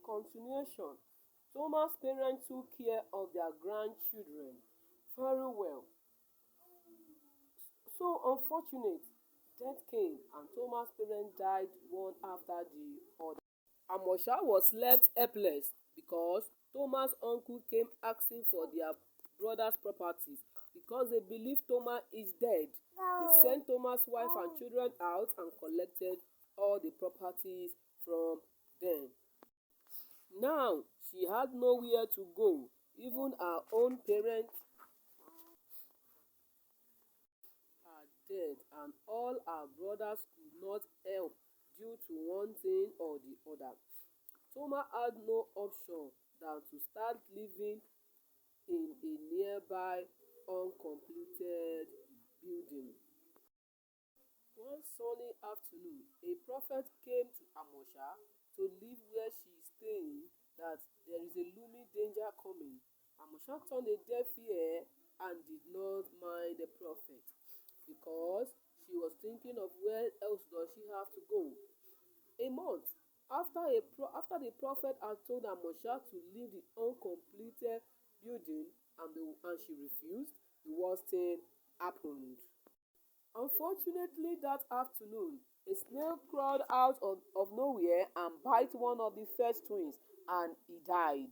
Continuation. Thomas' parents took care of their grandchildren very well. So unfortunate, death came and Thomas' parents died one after the other. Amosha was left helpless because Thomas' uncle came asking for their brother's properties because they believed Thomas is dead. They sent Thomas' wife and children out and collected all the properties from them. Now she had nowhere to go. Even her own parents are dead, and all her brothers could not help due to one thing or the other. Thomas had no option than to start living in a nearby uncompleted building. One sunny afternoon, a prophet came to Amosha to live where she is staying that there is a looming danger coming. Amosha turned a deaf ear and did not mind the prophet because she was thinking of where else does she have to go. A month after the prophet had told Amosha to leave the uncompleted building and she refused, the worst thing happened. Unfortunately, that afternoon, a snail crawled out of nowhere and bit one of the first twins, and he died.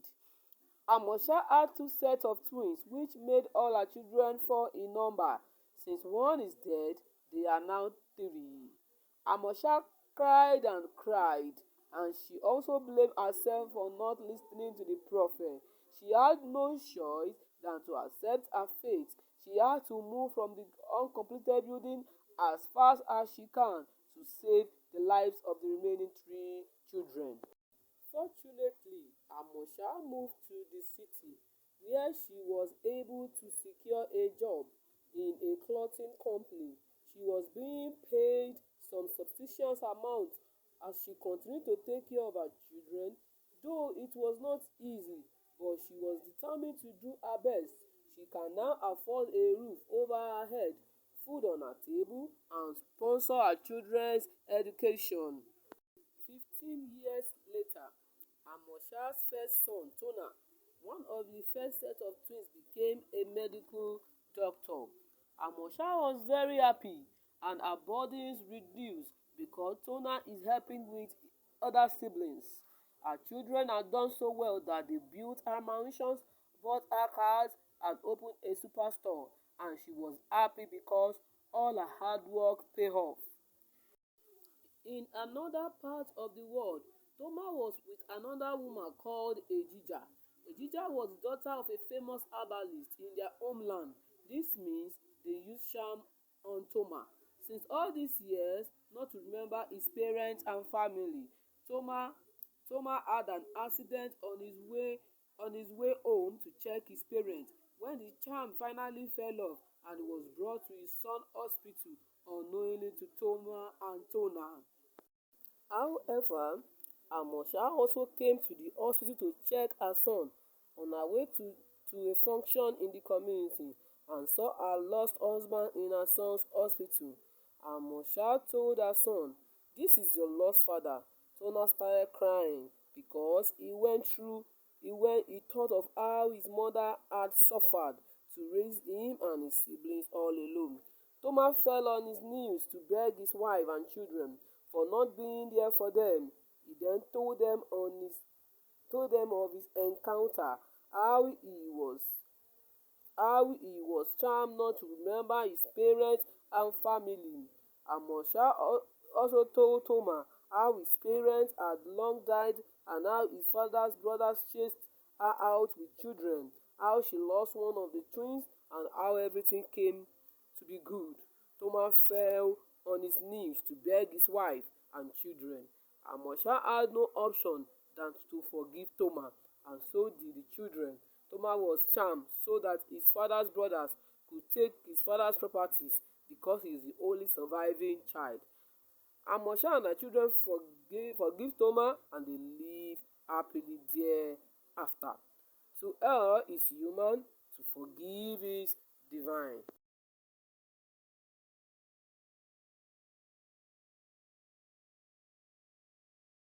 Amosha had two sets of twins, which made all her children four in number. Since one is dead, they are now three. Amosha cried and cried, and she also blamed herself for not listening to the prophet. She had no choice than to accept her fate. She had to move from the uncompleted building as fast as she can to save the lives of the remaining three children. Fortunately, Amosha moved to the city where she was able to secure a job in a clothing company. She was being paid some substantial amount as she continued to take care of her children, though it was not easy, but she was determined to do her best. She can now afford a roof over her head, food on her table, and sponsor her children's education. 15 years later, Amosha's first son, Tona, one of the first set of twins, became a medical doctor. Amosha was very happy and her burdens reduced because Tona is helping with other siblings. Her children had done so well that they built her mansions, bought her cars, and opened a superstore, and she was happy because all her hard work paid off. In another part of the world, Toma was with another woman called Ejija. Ejija was the daughter of a famous herbalist in their homeland. This means they used charm on Toma. Since all these years, not to remember his parents and family, Toma had an accident on his way home to check his parents when the charm finally fell off and was brought to his son's hospital unknowingly to Toma and Tona. However, Amosha also came to the hospital to check her son on her way to a function in the community and saw her lost husband in her son's hospital. Amosha told her son, "This is your lost father." Tona started crying because he thought of how his mother had suffered to raise him and his siblings all alone. Toma fell on his knees to beg his wife and children for not being there for them. He then told them of his encounter, how he was charmed not to remember his parents and family. Amosha also told Toma how his parents had long died and how his father's brothers chased her out with children, how she lost one of the twins, and how everything came to be good. Toma fell on his knees to beg his wife and children. Amosha had no option than to forgive Toma, and so did the children. Toma was charmed so that his father's brothers could take his father's properties because he is the only surviving child. Amosha and her children forgive Toma and they live happily thereafter. To err is human, to forgive is divine.